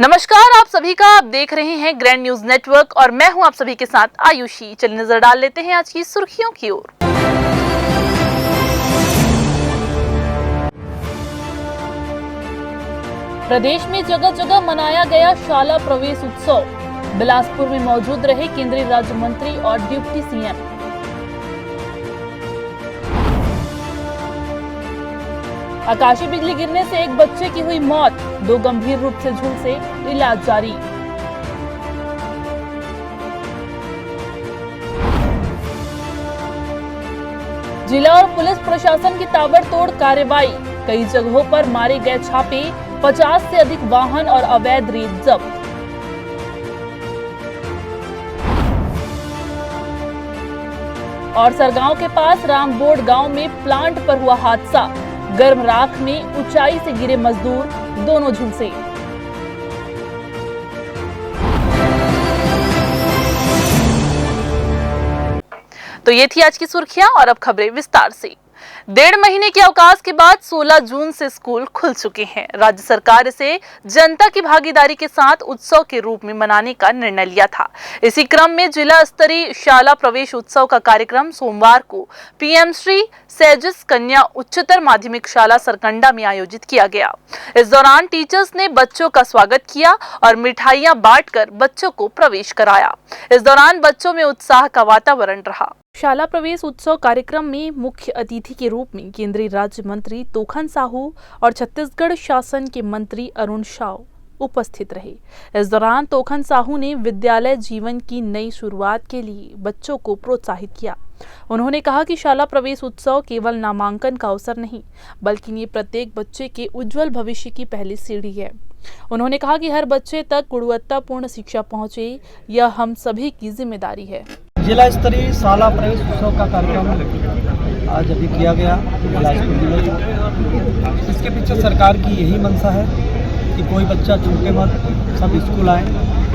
नमस्कार, आप सभी का आप देख रहे हैं ग्रैंड न्यूज नेटवर्क और मैं हूं आप सभी के साथ आयुषी। चलिए नजर डाल लेते हैं आज की सुर्खियों की ओर। प्रदेश में जगह जगह मनाया गया शाला प्रवेश उत्सव। बिलासपुर में मौजूद रहे केंद्रीय राज्य मंत्री और डिप्टी सीएम। आकाशीय बिजली गिरने से एक बच्चे की हुई मौत, 2 गंभीर रूप से झुलसे, इलाज जारी। जिला और पुलिस प्रशासन की ताबड़तोड़ कार्रवाई, कई जगहों पर मारे गए छापे, 50 से अधिक वाहन और अवैध रेत जब्त। और सरगांव के पास रामबोर्ड गांव में प्लांट पर हुआ हादसा, गर्म राख में ऊंचाई से गिरे मजदूर, दोनों झुलसे। तो ये थी आज की सुर्खियां और अब खबरें विस्तार से। 1.5 महीने के अवकाश के बाद 16 जून से स्कूल खुल चुके हैं। राज्य सरकार इसे जनता की भागीदारी के साथ उत्सव के रूप में मनाने का निर्णय लिया था। इसी क्रम में जिला स्तरीय शाला प्रवेश उत्सव का कार्यक्रम सोमवार को पीएम श्री सेजस कन्या उच्चतर माध्यमिक शाला सरकंडा में आयोजित किया गया। इस दौरान टीचर्स ने बच्चों का स्वागत किया और मिठाइयां बांटकर बच्चों को प्रवेश कराया। इस दौरान बच्चों में उत्साह का वातावरण रहा। शाला प्रवेश उत्सव कार्यक्रम में मुख्य अतिथि के रूप में केंद्रीय राज्य मंत्री तोखन साहू और छत्तीसगढ़ शासन के मंत्री अरुण साव उपस्थित रहे। इस दौरान तोखन साहू ने विद्यालय जीवन की नई शुरुआत के लिए बच्चों को प्रोत्साहित किया। उन्होंने कहा कि शाला प्रवेश उत्सव केवल नामांकन का अवसर नहीं, बल्कि ये प्रत्येक बच्चे के उज्जवल भविष्य की पहली सीढ़ी है। उन्होंने कहा कि हर बच्चे तक गुणवत्तापूर्ण शिक्षा पहुंचे, यह हम सभी की जिम्मेदारी है। जिला स्तरीय शाला प्रवेश उत्सव का कार्यक्रम आज अभी किया गया बिलासपुर जिले में। इसके पीछे सरकार की यही मंशा है कि कोई बच्चा छूटे मत, सब स्कूल आए,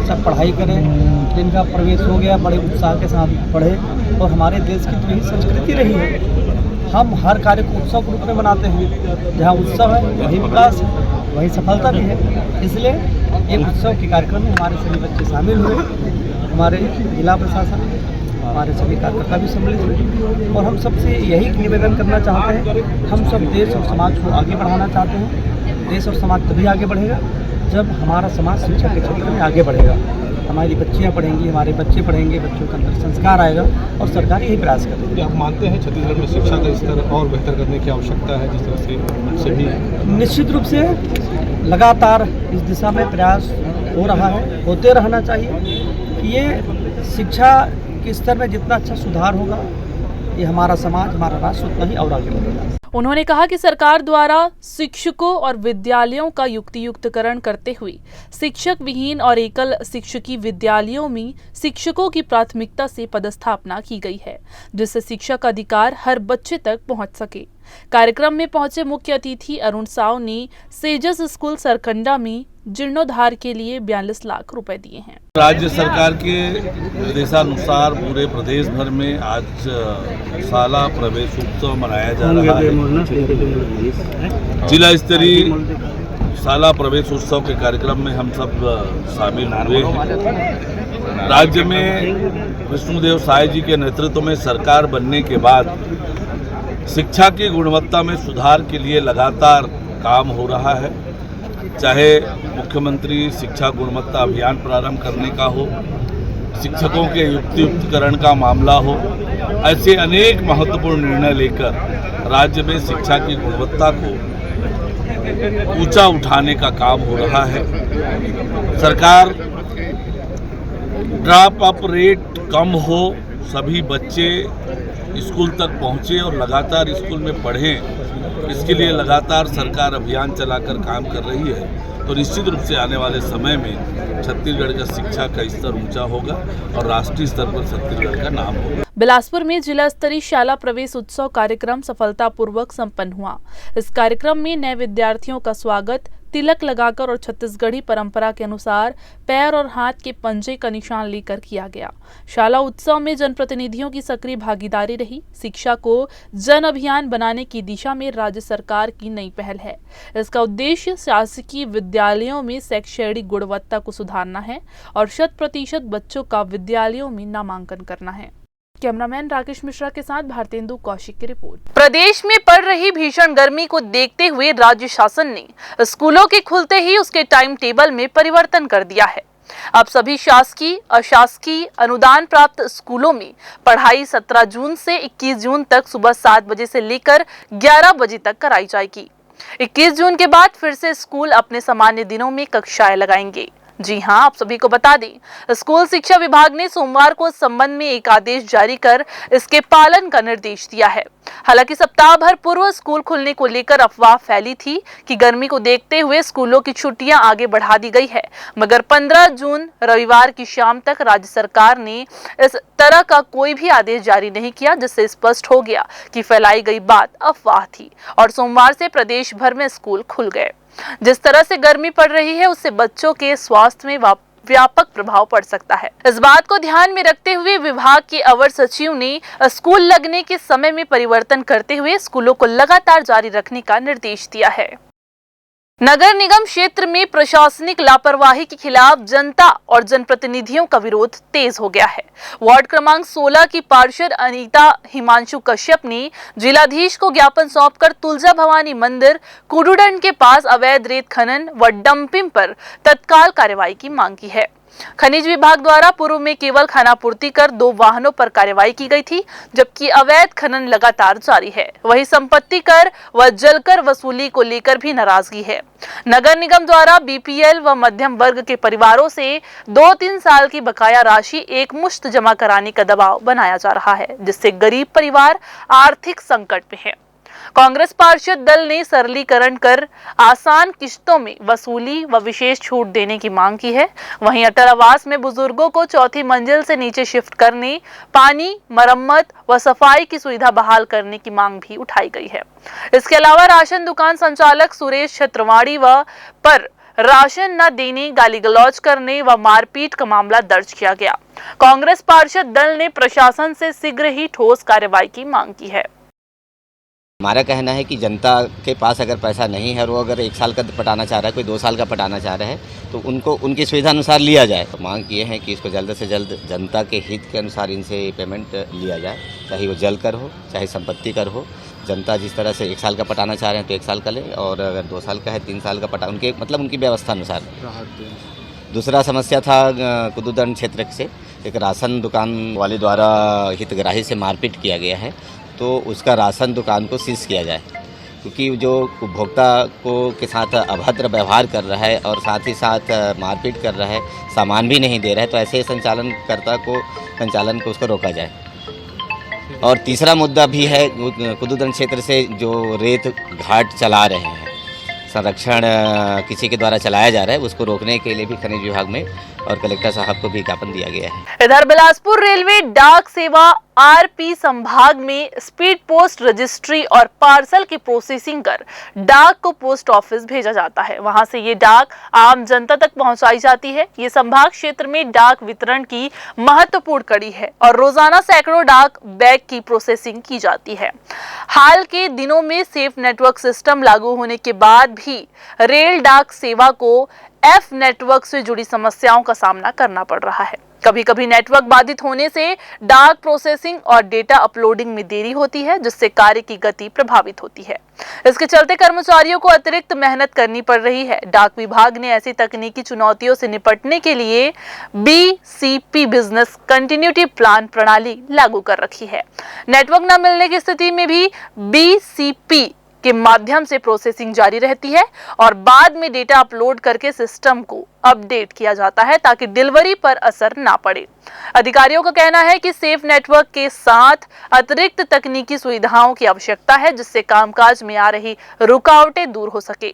सब पढ़ाई करें। जिनका प्रवेश हो गया बड़े उत्साह के साथ पढ़े, और हमारे देश की तो यही संस्कृति रही है। हम हर कार्य को उत्सव के रूप में मनाते हैं। जहाँ उत्सव है वही विकास है, वही सफलता भी है। इसलिए एक उत्सव के कार्यक्रम में हमारे सभी बच्चे शामिल हुए। हमारे जिला प्रशासन, हमारे सभी कार्यकर्ता भी सम्मिलित हुए, और हम सबसे यही निवेदन करना चाहते हैं। हम सब देश और समाज को आगे बढ़ाना चाहते हैं। देश और समाज तभी आगे बढ़ेगा जब हमारा समाज शिक्षा के क्षेत्र में आगे बढ़ेगा। हमारी बच्चियाँ पढ़ेंगी, हमारे बच्चे पढ़ेंगे, बच्चों के अंदर संस्कार आएगा, और सरकार यही प्रयास करेगी। आप मानते हैं छत्तीसगढ़ में शिक्षा का स्तर और बेहतर करने की आवश्यकता है, जिस तरह से सभी निश्चित रूप से लगातार इस दिशा में प्रयास हो रहा है, होते रहना चाहिए। ये शिक्षा के स्तर में जितना अच्छा सुधार होगा, ये हमारा समाज, हमारा राष्ट्र उतना ही और आगे बढ़ेगा। उन्होंने कहा कि सरकार द्वारा शिक्षकों और विद्यालयों का युक्तियुक्तकरण करते हुए शिक्षक विहीन और एकल शिक्षकी विद्यालयों में शिक्षकों की प्राथमिकता से पदस्थापना की गई है, जिससे शिक्षा का अधिकार हर बच्चे तक पहुंच सके। कार्यक्रम में पहुंचे मुख्य अतिथि अरुण साव ने सेजस स्कूल सरकंडा में जीर्णोद्धार के लिए 42 लाख रुपए दिए हैं। राज्य सरकार के निर्देशानुसार पूरे प्रदेश भर में आज शाला प्रवेश उत्सव मनाया जा रहा है। जिला स्तरीय शाला प्रवेश उत्सव के कार्यक्रम में हम सब शामिल हुए हैं। राज्य में विष्णुदेव साय जी के नेतृत्व में सरकार बनने के बाद शिक्षा की गुणवत्ता में सुधार के लिए लगातार काम हो रहा है। चाहे मुख्यमंत्री शिक्षा गुणवत्ता अभियान प्रारंभ करने का हो, शिक्षकों के युक्तियुक्तकरण का मामला हो, ऐसे अनेक महत्वपूर्ण निर्णय लेकर राज्य में शिक्षा की गुणवत्ता को ऊंचा उठाने का काम हो रहा है। सरकार ड्रॉप अप रेट कम हो, सभी बच्चे स्कूल तक पहुँचे और लगातार स्कूल में पढ़ें, इसके लिए लगातार सरकार अभियान चलाकर काम कर रही है। तो निश्चित रूप से आने वाले समय में छत्तीसगढ़ का शिक्षा का स्तर ऊंचा होगा और राष्ट्रीय स्तर पर छत्तीसगढ़ का नाम होगा। बिलासपुर में जिला स्तरीय शाला प्रवेश उत्सव कार्यक्रम सफलतापूर्वक संपन्न हुआ। इस कार्यक्रम में नए विद्यार्थियों का स्वागत तिलक लगाकर और छत्तीसगढ़ी परंपरा के अनुसार पैर और हाथ के पंजे का निशान लेकर किया गया। शाला उत्सव में जनप्रतिनिधियों की सक्रिय भागीदारी रही। शिक्षा को जन अभियान बनाने की दिशा में राज्य सरकार की नई पहल है। इसका उद्देश्य शासकीय विद्यालयों में शैक्षणिक गुणवत्ता को सुधारना है और 100% बच्चों का विद्यालयों में नामांकन करना है। कैमरामैन राकेश मिश्रा के साथ भारतेंदु कौशिक की रिपोर्ट। प्रदेश में पड़ रही भीषण गर्मी को देखते हुए राज्य शासन ने स्कूलों के खुलते ही उसके टाइम टेबल में परिवर्तन कर दिया है। अब सभी शासकीय अशासकीय अनुदान प्राप्त स्कूलों में पढ़ाई 17 जून से 21 जून तक सुबह 7 बजे से लेकर 11 बजे तक कराई जाएगी। 21 जून के बाद फिर से स्कूल अपने सामान्य दिनों में कक्षाएं लगाएंगे। जी हां, आप सभी को बता दें, स्कूल शिक्षा विभाग ने सोमवार को इस संबंध में एक आदेश जारी कर इसके पालन का निर्देश दिया है। हालांकि सप्ताह भर पूर्व स्कूल खुलने को लेकर अफवाह फैली थी कि गर्मी को देखते हुए स्कूलों की छुट्टियां आगे बढ़ा दी गई है, मगर 15 जून रविवार की शाम तक राज्य सरकार ने इस तरह का कोई भी आदेश जारी नहीं किया, जिससे स्पष्ट हो गया कि फैलाई गई बात अफवाह थी और सोमवार से प्रदेश भर में स्कूल खुल गए। जिस तरह से गर्मी पड़ रही है, उससे बच्चों के स्वास्थ्य में व्यापक प्रभाव पड़ सकता है। इस बात को ध्यान में रखते हुए विभाग के अवर सचिव ने स्कूल लगने के समय में परिवर्तन करते हुए स्कूलों को लगातार जारी रखने का निर्देश दिया है। नगर निगम क्षेत्र में प्रशासनिक लापरवाही के खिलाफ जनता और जनप्रतिनिधियों का विरोध तेज हो गया है। वार्ड क्रमांक 16 की पार्षद अनीता हिमांशु कश्यप ने जिलाधीश को ज्ञापन सौंपकर तुलजा भवानी मंदिर कुडुडन के पास अवैध रेत खनन व डंपिंग पर तत्काल कार्रवाई की मांग की है। खनिज विभाग द्वारा पूर्व में केवल खानापूर्ति कर 2 वाहनों पर कार्रवाई की गई थी, जबकि अवैध खनन लगातार जारी है। वहीं संपत्ति कर व जलकर वसूली को लेकर भी नाराजगी है। नगर निगम द्वारा बीपीएल व मध्यम वर्ग के परिवारों से 2-3 साल की बकाया राशि एक मुश्त जमा कराने का दबाव बनाया जा रहा है, जिससे गरीब परिवार आर्थिक संकट में है। कांग्रेस पार्षद दल ने सरलीकरण कर आसान किश्तों में वसूली व विशेष छूट देने की मांग की है। वहीं अटल आवास में बुजुर्गों को चौथी मंजिल से नीचे शिफ्ट करने, पानी, मरम्मत व सफाई की सुविधा बहाल करने की मांग भी उठाई गई है। इसके अलावा राशन दुकान संचालक सुरेश छत्रवाड़ी व पर राशन न देने, गाली गलौज करने व मारपीट का मामला दर्ज किया गया। कांग्रेस पार्षद दल ने प्रशासन से शीघ्र ही ठोस कार्रवाई की मांग की है। हमारा कहना है कि जनता के पास अगर पैसा नहीं है और वो अगर 1 साल का पटाना चाह रहा है, कोई 2 साल का पटाना चाह रहा है, तो उनको उनकी सुविधा अनुसार लिया जाए। तो मांग किए हैं कि इसको जल्द से जल्द जनता के हित के अनुसार इनसे पेमेंट लिया जाए, चाहे वो जल कर हो, चाहे संपत्ति कर हो। जनता जिस तरह से 1 साल का पटाना चाह रहे हैं तो 1 साल का ले, और अगर 2 साल का है 3 साल का पटा, उनके मतलब उनकी व्यवस्था अनुसार। दूसरा समस्या था कुदुदन क्षेत्र से एक राशन दुकान वाले द्वारा हितग्राही से मारपीट किया गया है, तो उसका राशन दुकान को सीज किया जाए, क्योंकि जो उपभोक्ता को के साथ अभद्र व्यवहार कर रहा है और साथ ही साथ मारपीट कर रहा है, सामान भी नहीं दे रहा है, तो ऐसे संचालन को उसको रोका जाए। और तीसरा मुद्दा भी है कुदुदन क्षेत्र से जो रेत घाट चला रहे हैं, संरक्षण किसी के द्वारा चलाया जा रहा है, उसको रोकने के लिए भी खनिज विभाग में और कलेक्टर साहब को भी ज्ञापन दिया गया है। इधर बिलासपुर रेलवे डाक सेवा आरपी संभाग में स्पीड पोस्ट रजिस्ट्री और पार्सल की प्रोसेसिंग कर डाक को पोस्ट ऑफिस भेजा जाता है। वहां से ये डाक आम जनता तक पहुंचाई जाती है। ये संभाग क्षेत्र में डाक वितरण की महत्वपूर्ण कड़ी है और रोजाना सैकड़ों डाक बैग की प्रोसेसिंग की जाती है। हाल के दिनों में सेफ नेटवर्क सिस्टम लागू होने के बाद भी रेल डाक सेवा को एफ नेटवर्क से जुड़ी समस्याओं का सामना करना पड़ रहा है। कभी कभी नेटवर्क बाधित होने से डाक प्रोसेसिंग और डेटा अपलोडिंग में देरी होती है, जिससे कार्य की गति प्रभावित होती है। इसके चलते कर्मचारियों को अतिरिक्त मेहनत करनी पड़ रही है। डाक विभाग ने ऐसी तकनीकी चुनौतियों से निपटने के लिए बीसीपी बिजनेस कंटिन्यूटी प्लान प्रणाली लागू कर रखी है। नेटवर्क न मिलने की स्थिति में भी बीसीपी के माध्यम से प्रोसेसिंग जारी रहती है और बाद में डेटा अपलोड करके सिस्टम को अपडेट किया जाता है ताकि डिलीवरी पर असर ना पड़े। अधिकारियों का कहना है कि सेफ नेटवर्क के साथ अतिरिक्त तकनीकी सुविधाओं की आवश्यकता है, जिससे कामकाज में आ रही रुकावटें दूर हो सके।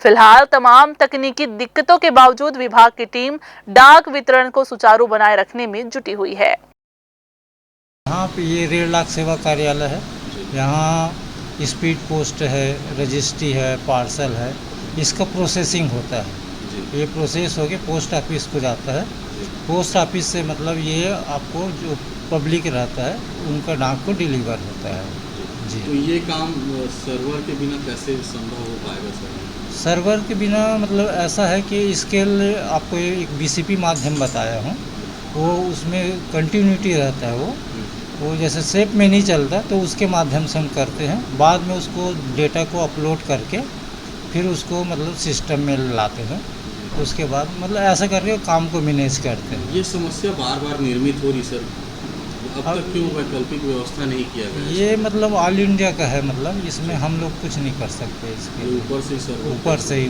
फिलहाल तमाम तकनीकी दिक्कतों के बावजूद विभाग की टीम डाक वितरण को सुचारू बनाए रखने में जुटी हुई है। यहाँ पे ये रेल डाक सेवा कार्यालय है। यहाँ स्पीड पोस्ट है, रजिस्ट्री है, पार्सल है, इसका प्रोसेसिंग होता है। ये प्रोसेस होके पोस्ट ऑफिस को जाता है। पोस्ट ऑफिस से मतलब ये आपको जो पब्लिक रहता है उनका डाक को डिलीवर होता है जी। तो ये काम सर्वर के बिना कैसे संभव हो पाएगा सर? सर्वर के बिना मतलब ऐसा है कि इसके लिए आपको एक बीसीपी माध्यम बताया हूँ, वो उसमें कंटिन्यूटी रहता है। वो जैसे सेप में नहीं चलता तो उसके माध्यम से हम करते हैं। बाद में उसको डेटा को अपलोड करके फिर उसको मतलब सिस्टम में लाते हैं। उसके बाद मतलब ऐसा करके काम को मैनेज करते हैं। ये समस्या बार बार निर्मित हो रही सर, अब तक क्यों वैकल्पिक व्यवस्था नहीं किया गया? ये मतलब ऑल इंडिया का है, मतलब इसमें हम लोग कुछ नहीं कर सकते इसके ऊपर से सर, ऊपर से ही।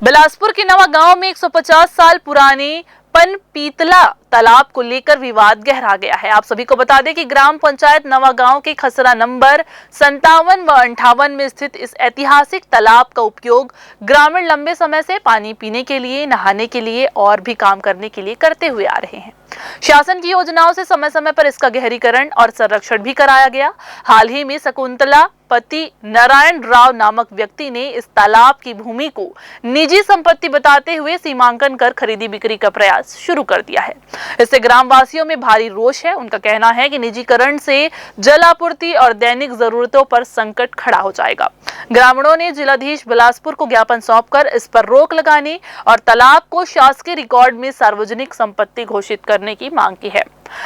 बिलासपुर के नवा गांव में 150 साल पुराने पनपीतला तालाब को लेकर विवाद गहरा गया है। आप सभी को बता दें कि ग्राम पंचायत नवा गांव के खसरा नंबर 57 व 58 में स्थित इस ऐतिहासिक तालाब का उपयोग ग्रामीण लंबे समय से पानी पीने के लिए, नहाने के लिए और भी काम करने के लिए करते हुए आ रहे हैं। शासन की योजनाओं से समय समय पर इसका गहरीकरण और संरक्षण भी कराया गया। हाल ही में शकुंतला पति नारायण राव नामक व्यक्ति ने इस तालाब की भूमि को निजी संपत्ति बताते हुए सीमांकन कर खरीदी बिक्री का प्रयास शुरू कर दिया है। इससे ग्रामवासियों में भारी रोष है। उनका कहना है कि निजीकरण से जल आपूर्ति और दैनिक जरूरतों पर संकट खड़ा हो जाएगा। ग्रामीणों ने जिलाधीश बिलासपुर को ज्ञापन सौंपकर इस पर रोक लगाने और तालाब को शासकीय रिकॉर्ड में सार्वजनिक संपत्ति घोषित करने की मांग की है।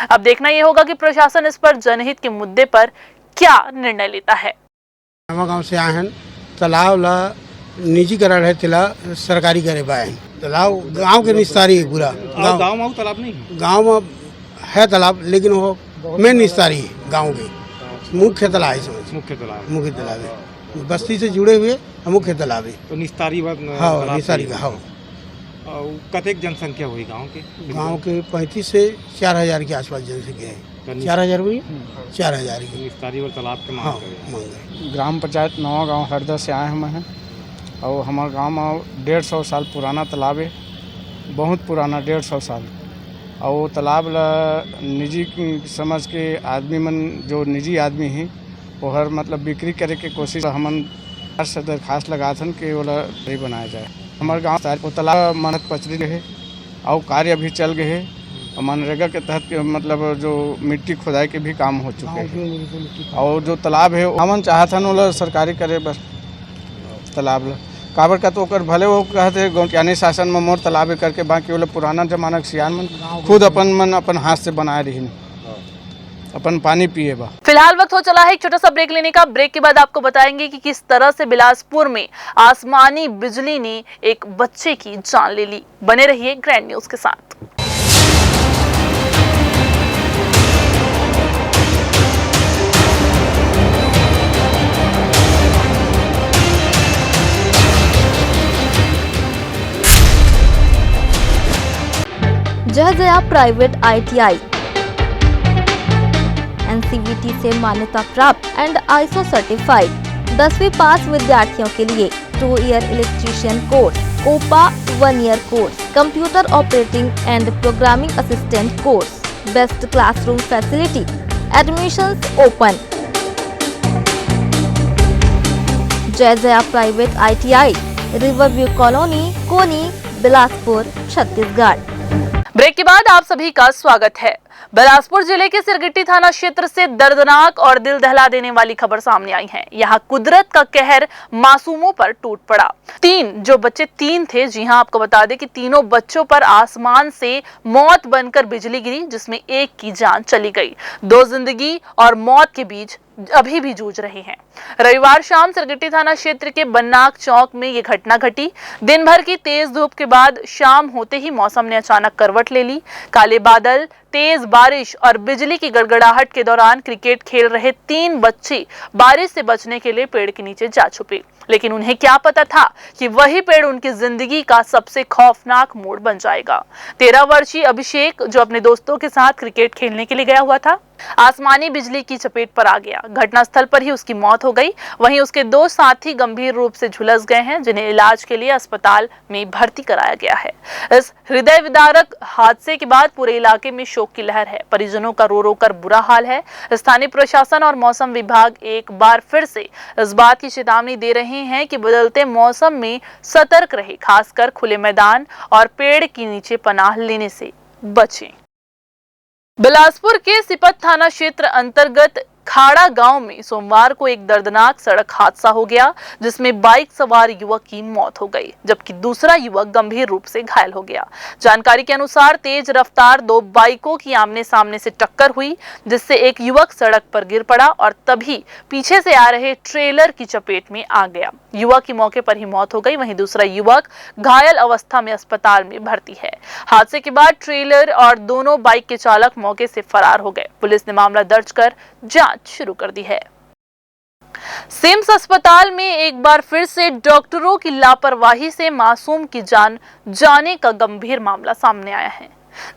अब देखना यह होगा कि प्रशासन इस पर जनहित के मुद्दे पर क्या निर्णय लेता है। नवा गांव से आए हैं। तालाब ला निजीकरण है, तिला सरकारी करे पाए तालाब गांव के निस्तारी है पूरा। गांव में तालाब नहीं, गांव में है तालाब, लेकिन वो मेन निस्तारी है गांव के। मुख्य तालाब है समझ, मुख्य तालाब है, बस्ती से जुड़े हुए मुख्य तालाब है। तो निस्तारी हाँ, निस्तारी का। हाँ, कतेक जनसंख्या हुई गांव के? गांव के 35 से 4000 के आसपास जनसंख्या है। 4000 हुई, 4000 की निस्तारी और तालाब के हाँ मांग। ग्राम पंचायत नवा गांव हरदा से आए हम हैं और हमारे गांव में 150 साल पुराना तालाब है, बहुत पुराना 150 साल। और वो तालाब निजी समझ के आदमी मन, जो निजी आदमी हैं वो हर मतलब बिक्री करे के कोशिश हमन से दरखास्त लगाथन कि वो नहीं बनाया जाए। हमारे गाँव वो तालाब मानत पचरी है और कार्य अभी चल गए है। मनरेगा के तहत मतलब जो मिट्टी खुदाई के भी काम हो चुके हैं। और जो तालाब है हमन चाहत हन वो सरकारी करे बस तालाब ला काबर का, तो ओकर भले वो कहते गौटियानी शासन में मोर तालाब करके, बाकी वो पुराना जमाना के सियान मन खुद अपन हाथ से बनाए रही, अपन पानी पिए बा। फिलहाल वक्त हो चला है एक छोटा सा ब्रेक लेने का। ब्रेक के बाद आपको बताएंगे कि किस तरह से बिलासपुर में आसमानी बिजली ने एक बच्चे की जान ले ली। बने रहिए ग्रैंड न्यूज के साथ। जय जया प्राइवेट ITI NCVT से मान्यता प्राप्त एंड ISO सर्टिफाइड 10वीं पास विद्यार्थियों के लिए 2 year electrician course, COPA 1 year course, computer operating and programming assistant course, best classroom facility, admissions open. Jai Jaya private ITI, riverview colony, Koni, Bilaspur, Chhattisgarh. Break के बाद आप सभी का स्वागत है। बिलासपुर जिले के सिरगिट्टी थाना क्षेत्र से दर्दनाक और दिल दहला देने वाली खबर सामने आई है। यहाँ कुदरत का कहर मासूमों पर टूट पड़ा। जो बच्चे थे, जी हाँ, आपको बता दें कि तीनों बच्चों पर आसमान से मौत बनकर बिजली गिरी, जिसमें एक की जान चली गई। 2 जिंदगी और मौत के बीच अभी भी जूझ रहे हैं। रविवार शाम सिरगिट्टी थाना क्षेत्र के बन्नाक चौक में ये घटना घटी। दिन भर की तेज धूप के बाद शाम होते ही मौसम ने अचानक करवट ले ली। काले बादल, तेज बारिश और बिजली की गड़गड़ाहट के दौरान क्रिकेट खेल रहे 3 बच्चे बारिश से बचने के लिए पेड़ के नीचे जा छुपे। लेकिन उन्हें क्या पता था कि वही पेड़ उनकी जिंदगी का सबसे खौफनाक मोड़ बन जाएगा। 13 वर्षीय अभिषेक, जो अपने दोस्तों के साथ क्रिकेट खेलने के लिए गया हुआ था, आसमानी बिजली की चपेट पर आ गया। घटनास्थल पर ही उसकी मौत हो गई। वहीं उसके 2 साथी गंभीर रूप से झुलस गए हैं, जिन्हें इलाज के लिए अस्पताल में भर्ती कराया गया है। इस हृदय विदारक हादसे के बाद पूरे इलाके में शोक शोक की लहर है। परिजनों का रो रो कर बुरा हाल है। स्थानीय प्रशासन और मौसम विभाग एक बार फिर से इस बात की चेतावनी दे रहे हैं कि बदलते मौसम में सतर्क रहे, खासकर खुले मैदान और पेड़ के नीचे पनाह लेने से बचें। बिलासपुर के सिपत थाना क्षेत्र अंतर्गत खाड़ा गांव में सोमवार को एक दर्दनाक सड़क हादसा हो गया, जिसमें बाइक सवार युवक की मौत हो गई, जबकि दूसरा युवक गंभीर रूप से घायल हो गया। जानकारी के अनुसार तेज रफ्तार दो बाइकों की आमने सामने से टक्कर हुई, जिससे एक युवक सड़क पर गिर पड़ा और तभी पीछे से आ रहे ट्रेलर की चपेट में आ गया। युवक की मौके पर ही मौत हो गई, वहीं दूसरा युवक घायल अवस्था में अस्पताल में भर्ती है। हादसे के बाद ट्रेलर और दोनों बाइक के चालक मौके से फरार हो गए। पुलिस ने मामला दर्ज कर जांच शुरू कर दी है। सिम्स अस्पताल में एक बार फिर से डॉक्टरों की लापरवाही से मासूम की जान जाने का गंभीर मामला सामने आया है।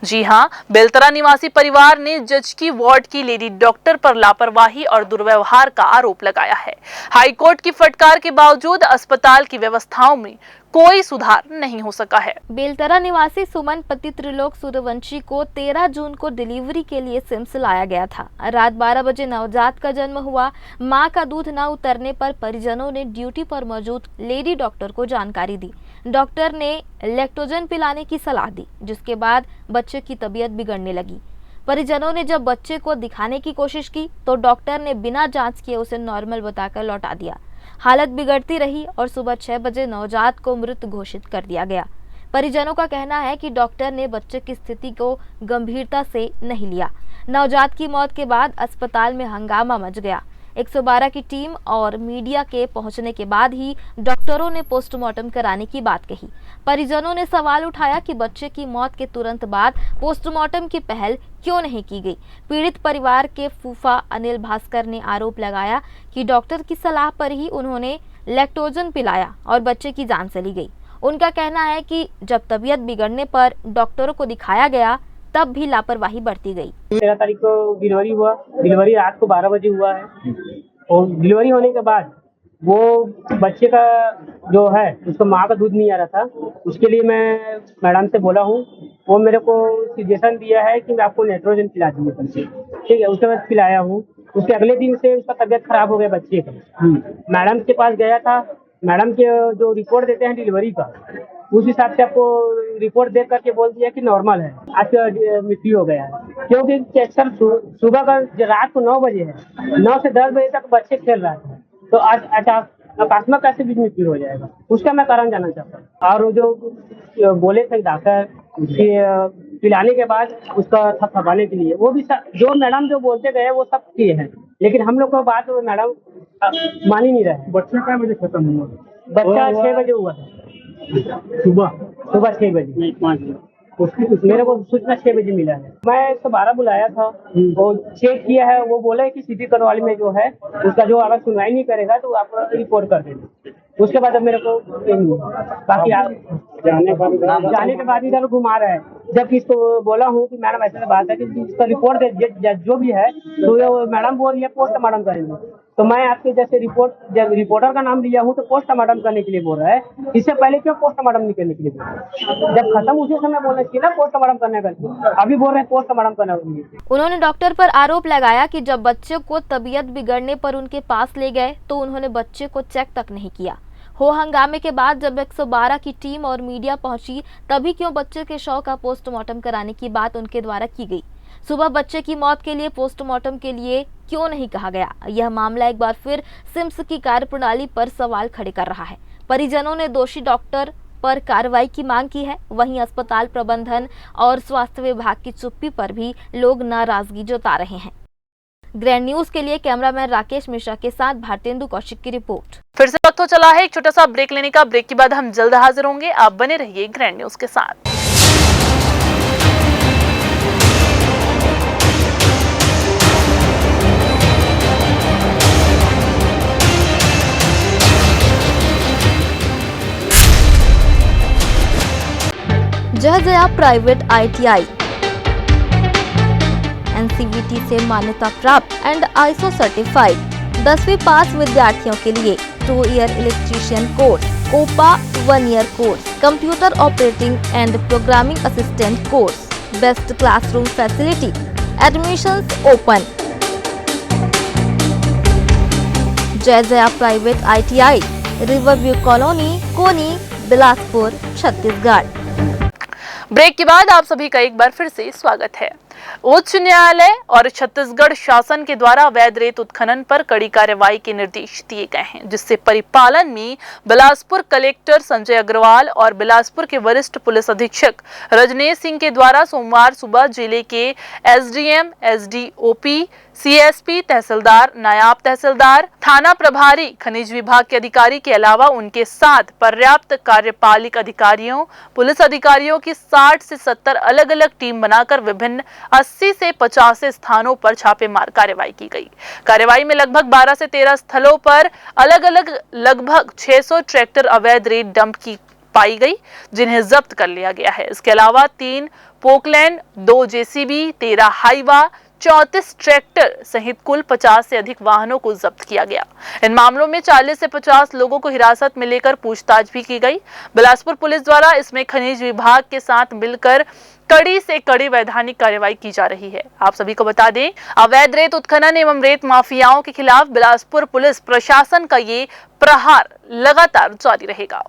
जी हां, बेलतरा निवासी परिवार ने जजकी वार्ड की लेडी डॉक्टर पर लापरवाही और दुर्व्यवहार का आरोप लगाया है। हाईकोर्ट की फटकार के बावजूद अस्पताल की व्यवस्थाओं में कोई सुधार नहीं हो सका है। बेलतरा निवासी सुमन पति त्रिलोक सूर्यवंशी को 13 जून को डिलीवरी के लिए सिम्स लाया गया था। रात 12 बजे नवजात का जन्म हुआ। मां का दूध न उतरने पर परिजनों ने ड्यूटी पर मौजूद लेडी डॉक्टर को जानकारी दी। डॉक्टर ने लैक्टोजन पिलाने की सलाह दी, जिसके बाद बच्चे की तबीयत बिगड़ने लगी। परिजनों ने जब बच्चे को दिखाने की कोशिश की तो डॉक्टर ने बिना जांच किए उसे नॉर्मल बताकर लौटा दिया। हालत बिगड़ती रही और सुबह 6 बजे नवजात को मृत घोषित कर दिया गया। परिजनों का कहना है कि डॉक्टर ने बच्चे की स्थिति को गंभीरता से नहीं लिया। नवजात की मौत के बाद अस्पताल में हंगामा मच गया। 112 की टीम और मीडिया के पहुंचने के बाद ही डॉक्टरों ने पोस्टमार्टम कराने की बात कही। परिजनों ने सवाल उठाया कि बच्चे की मौत के तुरंत बाद पोस्टमार्टम की पहल क्यों नहीं की गई। पीड़ित परिवार के फूफा अनिल भास्कर ने आरोप लगाया कि डॉक्टर की सलाह पर ही उन्होंने लैक्टोजन पिलाया और बच्चे की जान चली गई। उनका कहना है कि जब तबीयत बिगड़ने पर डॉक्टरों को दिखाया गया तब भी लापरवाही बढ़ती गई। 13 तारीख को डिलीवरी हुआ। डिलीवरी रात को 12 बजे हुआ है और डिलीवरी होने के बाद वो बच्चे का जो है उसको माँ का दूध नहीं आ रहा था। उसके लिए मैं मैडम से बोला हूँ, वो मेरे को सजेशन दिया है कि मैं आपको नाइट्रोजन पिला दीजिए बच्चे, ठीक है। उसके बाद पिलाया हूँ। उसके अगले दिन से उसका तबीयत खराब हो गया बच्चे का। मैडम के पास गया था। मैडम के जो रिपोर्ट देते हैं डिलीवरी का, उस हिसाब से आपको रिपोर्ट देख करके बोल दिया कि नॉर्मल है। आज मृत्यु हो गया है, क्योंकि सर सुबह का रात को 9 बजे है, 9 से 10 बजे तक बच्चे खेल रहे थे, तो आज अकस्मात कैसे बीच मृत्यु हो जाएगा, उसका मैं कारण जानना चाहता हूँ। और जो बोले थे डॉक्टर पिलाने के बाद उसका थपथपाने के लिए, वो भी जो मैडम जो बोलते गए वो सब किए हैं, लेकिन हम लोग को बात मैडम मान ही नहीं रहे। बच्चा क्या बजे खत्म हुआ? बच्चा 6 बजे हुआ था, सुबह 6 बजे। मेरे को सूचना 6 बजे मिला है। मैं 112 बुलाया था, वो चेक किया है। वो बोले कि सिटी करवाली में जो है उसका जो अगर सुनवाई नहीं करेगा तो आप रिपोर्ट कर देना। उसके बाद अब मेरे को बाकी जाने के बाद इधर घुमा रहा है। जब इसको बोला हूँ कि मैडम ऐसे बात है कि इसका रिपोर्ट जो भी है तो मैडम बोल रही है पोस्टमार्टम करेंगे। तो मैं आपके जैसे जब रिपोर्टर का नाम लिया हूँ तो पोस्टमार्टम करने के लिए बोल रहा है। इससे पहले क्यों पोस्टमार्टम नहीं करने के लिए बोल रहा है? जब खत्म उसी समय बोलना चाहिए ना पोस्टमार्टम करने का। अभी बोल रहे हैं पोस्टमार्टम करने के लिए। उन्होंने डॉक्टर पर आरोप लगाया कि जब बच्चे को तबीयत बिगड़ने पर उनके पास ले गए तो उन्होंने बच्चे को चेक तक नहीं किया। हो हंगामे के बाद जब 112 की टीम और मीडिया पहुंची तभी क्यों बच्चे के शव का पोस्टमार्टम कराने की बात उनके द्वारा की गई। सुबह बच्चे की मौत के लिए पोस्टमार्टम के लिए क्यों नहीं कहा गया। यह मामला एक बार फिर सिम्स की कार्यप्रणाली पर सवाल खड़े कर रहा है। परिजनों ने दोषी डॉक्टर पर कार्रवाई की मांग की है। वहीं अस्पताल प्रबंधन और स्वास्थ्य विभाग की चुप्पी पर भी लोग नाराजगी जता रहे हैं। ग्रैंड न्यूज के लिए कैमरामैन राकेश मिश्रा के साथ भारतेंदु कौशिक की रिपोर्ट। फिर से वक्त हो चला है एक छोटा सा ब्रेक लेने का। ब्रेक के बाद हम जल्द हाजिर होंगे। आप बने रहिए ग्रैंड न्यूज के साथ। जया प्राइवेट ITI NCVT से मान्यता प्राप्त एंड ISO सर्टिफाइड 10वीं पास विद्यार्थियों के लिए 2 year electrician course, COPA 1 year course, computer operating and programming assistant course, best classroom facility, admissions open. Jai Jaya private ITI, riverview colony, Koni, Bilaspur, Chhattisgarh. Break के बाद आप सभी का एक बार फिर से स्वागत है। उच्च न्यायालय और छत्तीसगढ़ शासन के द्वारा अवैध रेत उत्खनन पर कड़ी कार्रवाई के निर्देश दिए गए हैं, जिससे परिपालन में बिलासपुर कलेक्टर संजय अग्रवाल और बिलासपुर के वरिष्ठ पुलिस अधीक्षक रजनेश सिंह के द्वारा सोमवार सुबह जिले के SDM, SDOP, CSP, तहसीलदार, नायब तहसीलदार, थाना प्रभारी, खनिज विभाग के अधिकारी के अलावा उनके साथ पर्याप्त कार्यपालिक अधिकारियों, पुलिस अधिकारियों की 60 से 70 अलग-अलग टीम बनाकर विभिन्न 80 से 50 स्थानों पर छापेमार कार्रवाई की गई। कार्रवाई में लगभग 12 से 13 स्थलों पर अलग-अलग लगभग 600 ट्रैक्टर अवैध रेत डंप की पाई गई, जिन्हें जब्त कर लिया गया है। इसके अलावा 3 पोकलैंड, 2 JCB, 13 हाइवा, 34 ट्रैक्टर सहित कुल 50 से अधिक वाहनों को जब्त किया गया। इन मामलों में 40 से 50 लोगों को हिरासत में लेकर पूछताछ भी की गई। बिलासपुर पुलिस द्वारा इसमें खनिज विभाग के साथ मिलकर कड़ी से कड़ी वैधानिक कार्रवाई की जा रही है। आप सभी को बता दें, अवैध रेत उत्खनन एवं रेत माफियाओं के खिलाफ बिलासपुर पुलिस प्रशासन का ये प्रहार लगातार जारी रहेगा।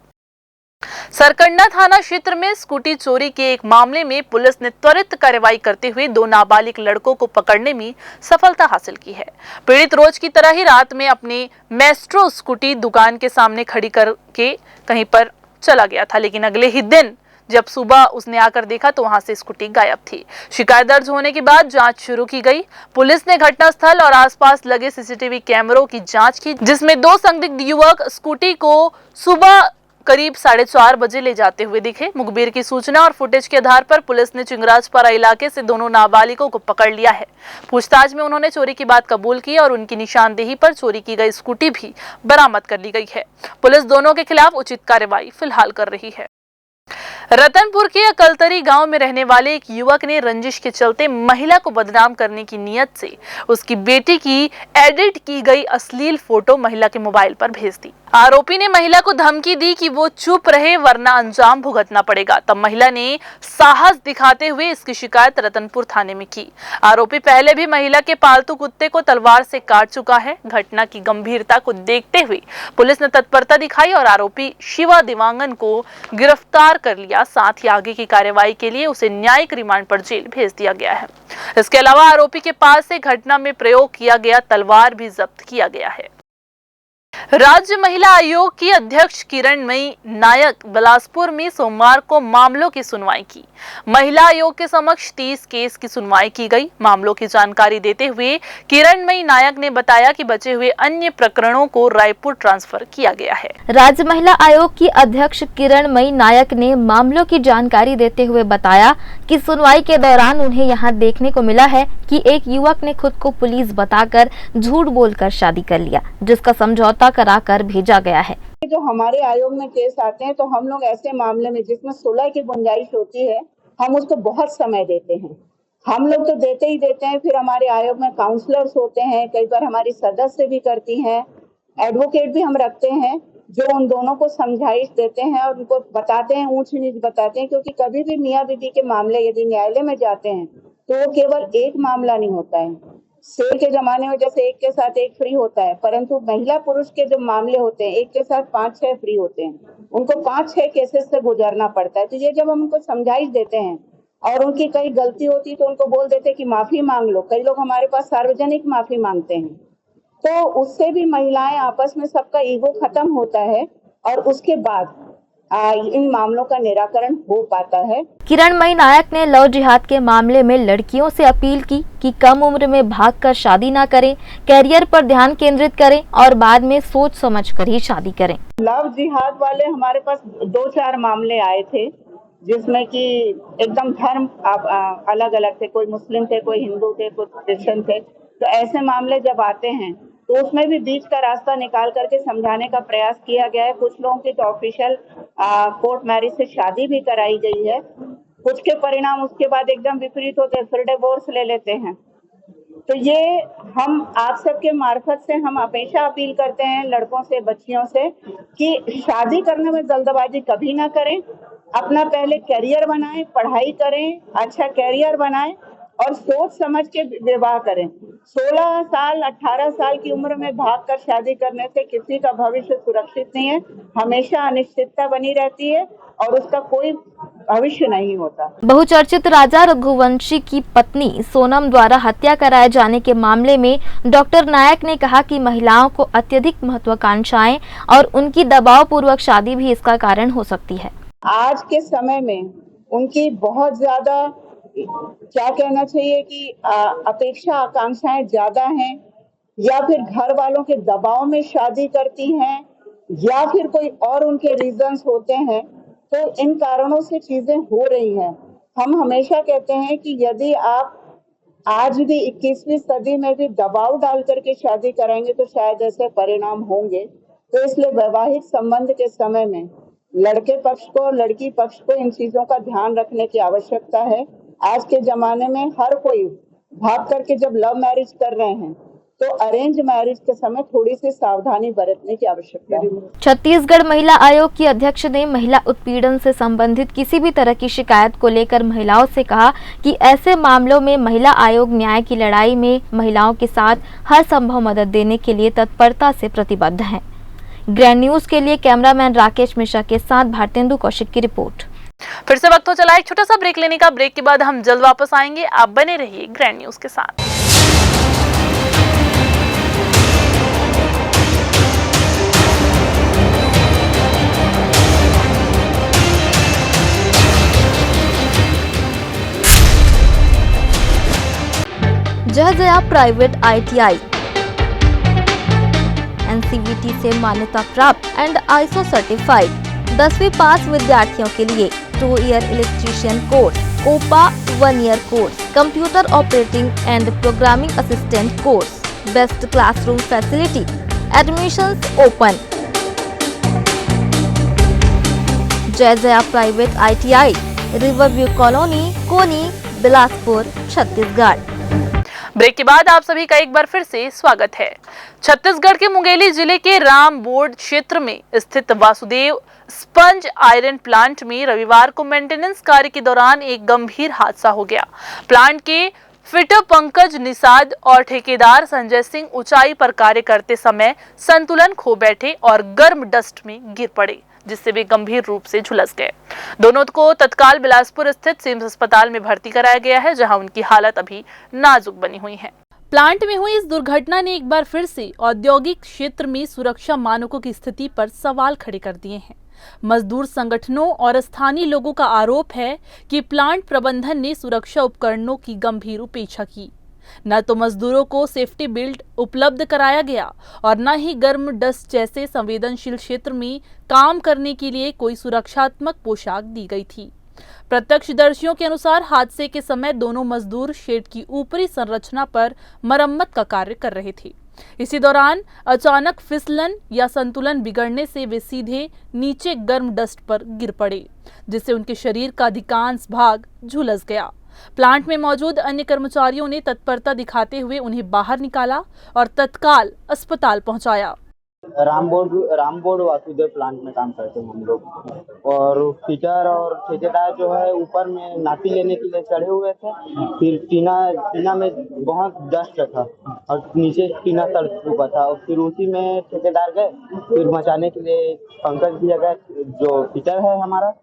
सरकंडा थाना क्षेत्र में स्कूटी चोरी के एक मामले में पुलिस ने त्वरित कार्रवाई करते हुए 2 नाबालिग लड़कों को पकड़ने में सफलता हासिल की है। पीड़ित रोज की तरह ही रात में अपनी मेस्ट्रो स्कूटी दुकान के सामने खड़ी करके कहीं पर चला गया था, लेकिन अगले ही दिन जब सुबह उसने आकर देखा तो वहां से स्कूटी गायब थी। शिकायत दर्ज होने के बाद जांच शुरू की गई। पुलिस ने घटनास्थल और आसपास लगे CCTV कैमरों की जांच की, जिसमें 2 संदिग्ध युवक स्कूटी को सुबह करीब 4:30 बजे ले जाते हुए दिखे। मुखबिर की सूचना और फुटेज के आधार पर पुलिस ने चिंगराजपारा इलाके से दोनों नाबालिगों को पकड़ लिया है। पूछताछ में उन्होंने चोरी की बात कबूल की और उनकी निशानदेही पर चोरी की गई स्कूटी भी बरामद कर ली गई है। पुलिस दोनों के खिलाफ उचित कार्रवाई फिलहाल कर रही है। रतनपुर के अकलतरी गांव में रहने वाले एक युवक ने रंजिश के चलते महिला को बदनाम करने की नीयत से उसकी बेटी की एडिट की गई अश्लील फोटो महिला के मोबाइल पर भेज दी। आरोपी ने महिला को धमकी दी कि वो चुप रहे वरना अंजाम भुगतना पड़ेगा। तब महिला ने साहस दिखाते हुए इसकी शिकायत रतनपुर थाने में की। आरोपी पहले भी महिला के पालतू कुत्ते को तलवार से काट चुका है। घटना की गंभीरता को देखते हुए पुलिस ने तत्परता दिखाई और आरोपी शिवा दिवांगन को गिरफ्तार कर लिया। साथ ही आगे की कार्रवाई के लिए उसे न्यायिक रिमांड पर जेल भेज दिया गया है। इसके अलावा आरोपी के पास से घटना में प्रयोग किया गया तलवार भी जब्त किया गया है। राज्य महिला आयोग की अध्यक्ष किरणमयी नायक बिलासपुर में सोमवार को मामलों की सुनवाई की। महिला आयोग के समक्ष 30 केस की सुनवाई की गई। मामलों की जानकारी देते हुए किरणमयी नायक ने बताया कि बचे हुए अन्य प्रकरणों को रायपुर ट्रांसफर किया गया है। राज्य महिला आयोग की अध्यक्ष किरणमयी नायक ने मामलों की जानकारी देते हुए बताया कि सुनवाई के दौरान उन्हें यहाँ देखने को मिला है कि एक युवक ने खुद को पुलिस बताकर झूठ बोलकर शादी कर लिया, जिसका समझौता कराकर भेजा गया है। जो हमारे आयोग में केस आते हैं तो हम लोग ऐसे मामले में जिसमें 16 की गुंजाइश होती है, हम उसको बहुत समय देते हैं। हम लोग तो देते ही देते हैं। फिर हमारे आयोग में काउंसलर्स होते हैं, कई बार हमारी सदस्य भी करती हैं, एडवोकेट भी हम रखते हैं जो उन दोनों को समझाइश देते हैं और उनको बताते हैं, ऊंच नीच बताते हैं। क्योंकि कभी भी मियाँ बीबी के मामले यदि न्यायालय में जाते हैं तो वो केवल एक मामला नहीं होता है। शेर के जमाने में जैसे एक के साथ एक फ्री होता है, परंतु महिला पुरुष के जो मामले होते हैं एक के साथ 5-6 फ्री होते हैं। उनको 5-6 केसेस से गुजरना पड़ता है। तो ये जब हम उनको समझाइश देते हैं और उनकी कई गलती होती तो उनको बोल देते कि माफी मांग लो। कई लोग हमारे पास सार्वजनिक माफी मांगते हैं, तो उससे भी महिलाएं आपस में सबका ईगो खत्म होता है और उसके बाद इन मामलों का निराकरण हो पाता है। किरणमयी नायक ने लव जिहाद के मामले में लड़कियों से अपील की कि कम उम्र में भागकर शादी ना करें, कैरियर पर ध्यान केंद्रित करें और बाद में सोच समझकर ही शादी करें। लव जिहाद वाले हमारे पास 2-4 मामले आए थे जिसमें कि एकदम धर्म अलग अलग थे, कोई मुस्लिम थे, कोई हिंदू थे, कोई क्रिश्चियन थे। तो ऐसे मामले जब आते हैं तो उसमें भी बीच का रास्ता निकाल करके समझाने का प्रयास किया गया है। कुछ लोगों की तो ऑफिशियल कोर्ट मैरिज से शादी भी कराई गई है। कुछ के परिणाम उसके बाद एकदम विपरीत होते हैं, फिर डिवोर्स ले लेते हैं। तो ये हम आप सबके मार्फत से हम हमेशा अपील करते हैं लड़कों से, बच्चियों से कि शादी करने में जल्दबाजी कभी ना करें अपना पहले करियर बनाएं, पढ़ाई करें, अच्छा करियर बनाएं और सोच समझ के विवाह करें। 16 साल 18 साल की उम्र में भागकर शादी करने से किसी का भविष्य सुरक्षित नहीं है, हमेशा अनिश्चितता बनी रहती है और उसका कोई भविष्य नहीं होता। बहुचर्चित राजा रघुवंशी की पत्नी सोनम द्वारा हत्या कराए जाने के मामले में डॉक्टर नायक ने कहा कि महिलाओं को अत्यधिक महत्वाकांक्षाएं और उनकी दबाव पूर्वक शादी भी इसका कारण हो सकती है। आज के समय में उनकी बहुत ज्यादा, क्या कहना चाहिए कि अपेक्षा आकांक्षाएं ज्यादा हैं, या फिर घर वालों के दबाव में शादी करती हैं, या फिर कोई और उनके रीजंस होते हैं, तो इन कारणों से चीजें हो रही हैं। हम हमेशा कहते हैं कि यदि आप आज भी 21वीं सदी में भी दबाव डाल करके शादी कराएंगे तो शायद ऐसे परिणाम होंगे। तो इसलिए वैवाहिक संबंध के समय में लड़के पक्ष को और लड़की पक्ष को इन चीजों का ध्यान रखने की आवश्यकता है। आज के जमाने में हर कोई भाग करके जब लव मैरिज कर रहे हैं तो अरेंज मैरिज के समय थोड़ी सी सावधानी बरतने की आवश्यकता है। छत्तीसगढ़ महिला आयोग की अध्यक्ष ने महिला उत्पीड़न से संबंधित किसी भी तरह की शिकायत को लेकर महिलाओं से कहा कि ऐसे मामलों में महिला आयोग न्याय की लड़ाई में महिलाओं के साथ हर संभव मदद देने के लिए तत्परता से प्रतिबद्ध है। ग्रैंड न्यूज के लिए कैमरामैन राकेश मिश्रा के साथ भारतेंदु कौशिक की रिपोर्ट। फिर से वक्त हो चला एक छोटा सा ब्रेक लेने का। ब्रेक के बाद हम जल्द वापस आएंगे। आप बने रहिए ग्रैंड न्यूज के साथ। जय जया प्राइवेट ITI NCVT से मान्यता प्राप्त एंड ISO सर्टिफाइड 10वीं पास विद्यार्थियों के लिए 2 year electrician course, COPA 1 year course, computer operating and programming assistant course, best classroom facility, admissions open. Jai Jaya private ITI, riverview colony, Koni, Bilaspur, Chhattisgarh. Break के बाद आप सभी का एक बार फिर से स्वागत है। छत्तीसगढ़ के मुंगेली जिले के रामबोर्ड क्षेत्र में स्थित वासुदेव स्पंज आयरन प्लांट में रविवार को मेंटेनेंस कार्य के दौरान एक गंभीर हादसा हो गया। प्लांट के फिटर पंकज निषाद और ठेकेदार संजय सिंह ऊंचाई पर कार्य करते समय संतुलन खो बैठे और गर्म डस्ट में गिर पड़े, जिससे वे गंभीर रूप से झुलस गए। दोनों को तत्काल बिलासपुर स्थित सिम्स अस्पताल में भर्ती कराया गया है, जहां उनकी हालत अभी नाजुक बनी हुई है। प्लांट में हुई इस दुर्घटना ने एक बार फिर से औद्योगिक क्षेत्र में सुरक्षा मानकों की स्थिति पर सवाल खड़े कर दिए हैं। मजदूर संगठनों और स्थानीय लोगों का आरोप है कि प्लांट प्रबंधन ने सुरक्षा उपकरणों की गंभीर उपेक्षा की। न तो मजदूरों को सेफ्टी बेल्ट उपलब्ध कराया गया और न ही गर्म डस्ट जैसे संवेदनशील क्षेत्र में काम करने के लिए कोई सुरक्षात्मक पोशाक दी गई थी। प्रत्यक्षदर्शियों के अनुसार हादसे के समय दोनों मजदूर शेड की ऊपरी संरचना पर मरम्मत का कार्य कर रहे थे। इसी दौरान अचानक फिसलन या संतुलन बिगड़ने से वे सीधे नीचे गर्म डस्ट पर गिर पड़े, जिससे उनके शरीर का अधिकांश भाग झुलस गया। प्लांट में मौजूद अन्य कर्मचारियों ने तत्परता दिखाते हुए उन्हें बाहर निकाला और तत्काल अस्पताल पहुंचाया। रामबोर्ड वासुदेव प्लांट में काम करते हैं हम लोग, और फिटर और ठेकेदार जो है ऊपर में नापी लेने के लिए चढ़े हुए थे। फिर टीना में बहुत डस्ट था और नीचे टीना सड़ चुका था, और फिर उसी में ठेकेदार गए, फिर बचाने के लिए पंकज भी गए, जो फिटर है हमारा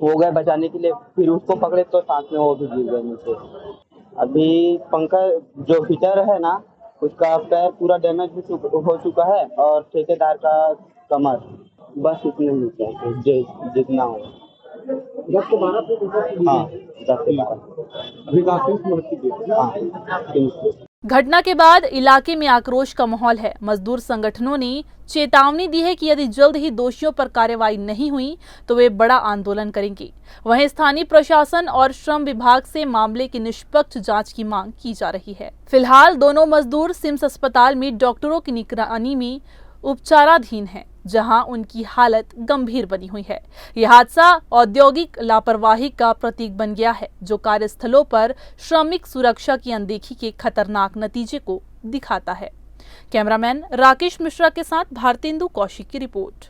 वो गए बचाने के लिए, फिर उसको पकड़े तो साथ में वो भी गिर गए नीचे। अभी पंकज जो फिटर है ना, उसका पैर पूरा डैमेज हो चुका है और ठेकेदार का कमर, बस इतने ही चाहिए जितना हो। 10 से 12 हाँ 10 से 12। घटना के बाद इलाके में आक्रोश का माहौल है। मजदूर संगठनों ने चेतावनी दी है कि यदि जल्द ही दोषियों पर कार्रवाई नहीं हुई तो वे बड़ा आंदोलन करेंगे। वहीं स्थानीय प्रशासन और श्रम विभाग से मामले की निष्पक्ष जांच की मांग की जा रही है। फिलहाल दोनों मजदूर सिम्स अस्पताल में डॉक्टरों की निगरानी में उपचाराधीन हैं, जहां उनकी हालत गंभीर बनी हुई है। यह हादसा औद्योगिक लापरवाही का प्रतीक बन गया है, जो कार्यस्थलों पर श्रमिक सुरक्षा की अनदेखी के खतरनाक नतीजे को दिखाता है। कैमरामैन राकेश मिश्रा के साथ भारतेंदु कौशिक की रिपोर्ट।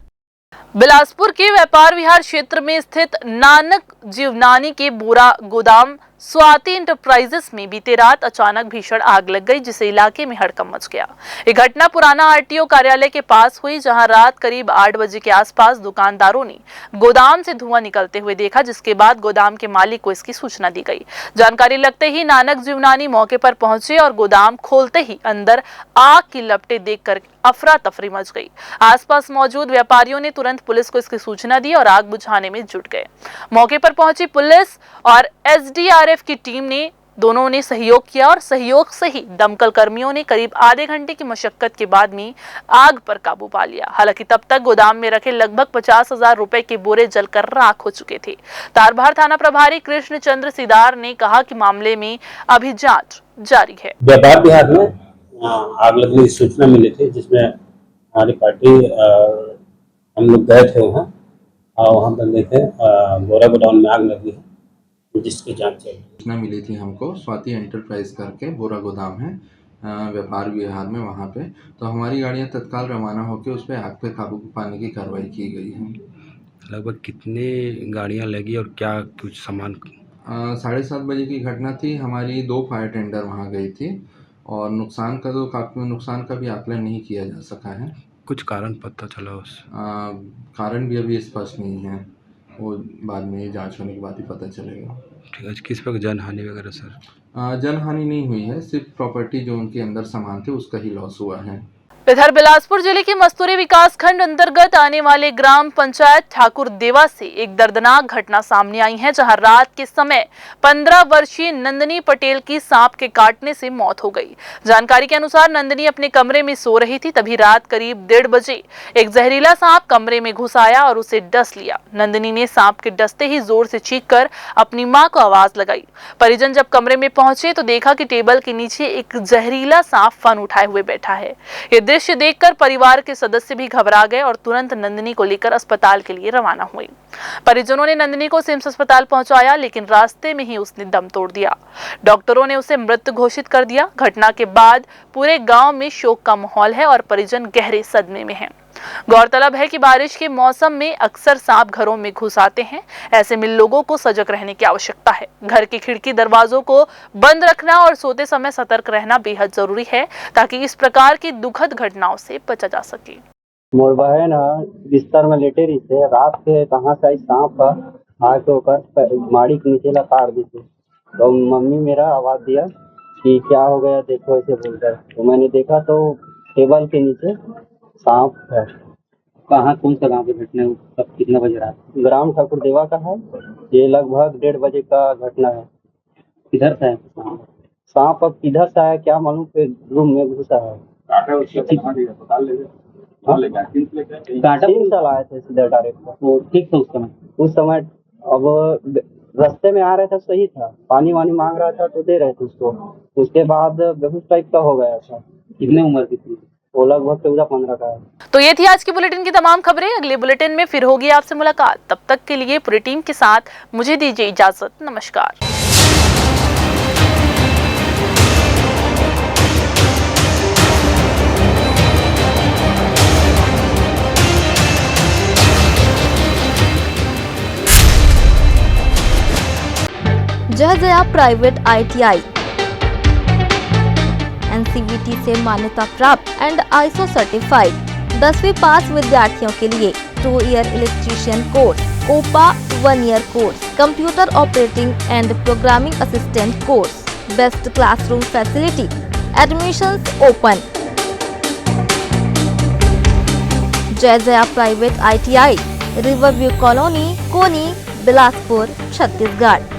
बिलासपुर के व्यापार विहार क्षेत्र में स्थित नानक जीवनानी के बोरा गोदाम स्वाति इंटरप्राइजेस में बीते रात अचानक भीषण आग लग गई, जिससे इलाके में हड़कंप मच गया। ये घटना पुराना आरटीओ कार्यालय के पास हुई, जहां रात करीब 8 बजे के आसपास दुकानदारों ने गोदाम से धुआं निकलते हुए देखा, जिसके बाद गोदाम के मालिक को इसकी सूचना दी गई। जानकारी लगते ही नानक जीवनानी मौके पर पहुंचे और गोदाम खोलते ही अंदर आग की लपटें देखकर अफरा तफरी मच गई। आसपास मौजूद व्यापारियों ने तुरंत पुलिस को इसकी सूचना दी और आग बुझाने में जुट गए। मौके पर पहुंची पुलिस और एसडीआरएफ की टीम ने दोनों ने सहयोग किया और सहयोग से ही दमकल कर्मियों ने करीब आधे घंटे की मशक्कत के बाद में आग पर काबू पा लिया। हालांकि तब तक गोदाम में रखे लगभग 50,000 रुपए के बोरे जलकर राख हो चुके थे। तारबहार थाना प्रभारी कृष्ण चंद्र सिदार ने कहा कि मामले में अभी जांच जारी है। व्यापार विहार में आग लगने की सूचना मिली थी, जिसमें हमारी पार्टी हम लोग गए थे वहाँ और वहाँ पर देखे बोरा गोडाउन में आग लगी है, जिसकी जांच चल रही है। सूचना मिली थी हमको, स्वाति एंटरप्राइज करके बोरा गोदाम है व्यापार विहार में, वहाँ पे तो हमारी गाड़ियाँ तत्काल रवाना होकर उस पर आग पे काबू पाने की कार्रवाई की गई है। लगभग कितने गाड़ियाँ लगी और क्या कुछ सामान? 7:30 बजे की घटना थी। हमारी 2 फायर टेंडर वहाँ गई थी और नुकसान का भी आकलन नहीं किया जा सका है। कुछ कारण पता चला उस? कारण भी अभी स्पष्ट नहीं है, वो बाद में जांच होने के बाद ही पता चलेगा। ठीक है। किस प्रकार जन हानि वगैरह सर? जन हानि नहीं हुई है, सिर्फ प्रॉपर्टी जो उनके अंदर सामान थे उसका ही लॉस हुआ है। इधर बिलासपुर जिले के मस्तूरी विकास खंड अंतर्गत आने वाले ग्राम पंचायत ठाकुर देवा से एक दर्दनाक घटना सामने आई है, जहां रात के समय 15 वर्षीय नंदिनी पटेल की सांप के काटने से मौत हो गई। जानकारी के अनुसार नंदिनी अपने कमरे में सो रही थी, तभी रात करीब 1:30 बजे एक जहरीला सांप कमरे में घुस आया और उसे डस लिया। नंदिनी ने सांप के डसते ही जोर से चीखकर अपनी मां को आवाज लगाई। परिजन जब कमरे में पहुंचे तो देखा कि टेबल के नीचे एक जहरीला सांप फन उठाए हुए बैठा है। ये दृश्य देखकर परिवार के सदस्य भी घबरा गए और तुरंत नंदिनी को लेकर अस्पताल के लिए रवाना हुए। परिजनों ने नंदिनी को सिम्स अस्पताल पहुंचाया, लेकिन रास्ते में ही उसने दम तोड़ दिया। डॉक्टरों ने उसे मृत घोषित कर दिया। घटना के बाद पूरे गांव में शोक का माहौल है और परिजन गहरे सदमे में हैं। गौरतलब है कि बारिश के मौसम में अक्सर सांप घरों में घुस आते हैं। ऐसे में लोगों को सजग रहने की आवश्यकता है। घर की खिड़की दरवाजों को बंद रखना और सोते समय सतर्क रहना बेहद जरूरी है, ताकि इस प्रकार की दुखद घटनाओं से बचा जा सके। मोर बहन बिस्तर में लेटे रही थे, रात के कहाँ से आई सांप आके होकर माड़ी के नीचे ला काट दी थी। तो मम्मी मेरा आवाज दिया कि क्या हो गया देखो ऐसे बोलकर। तो मैंने देखा तो टेबल के नीचे सांप है। कहाँ कौन सा गाँव की घटना है? कब कितना बजे रात? ग्राम ठाकुर देवा का है। ये लगभग 1:30 बजे का घटना है। किधर से है सांप अब किधर से आया क्या मालूम, पे रूम में घुसा है। चल आए थे सीधा डायरेक्ट। वो ठीक था उस समय अब रास्ते में आ रहा था, सही था, पानी वानी मांग रहा था तो दे रहे थे उसको। उसके बाद बेहोश टाइप का हो गया था। कितने उम्र की थी? वो लगभग 14-15 का है। तो ये थी आज की बुलेटिन की तमाम खबरें। अगले बुलेटिन में फिर होगी आपसे मुलाकात। तब तक के लिए पूरी टीम के साथ मुझे दीजिए इजाजत। नमस्कार। जय जया प्राइवेट ITI NCVT से मान्यता प्राप्त एंड ISO सर्टिफाइड 10वीं पास विद्यार्थियों के लिए 2 year electrician course, COPA 1 year course, computer operating and programming assistant course, best classroom facility, admissions open. Jai Jaya private ITI, riverview colony, Koni, Bilaspur, Chhattisgarh.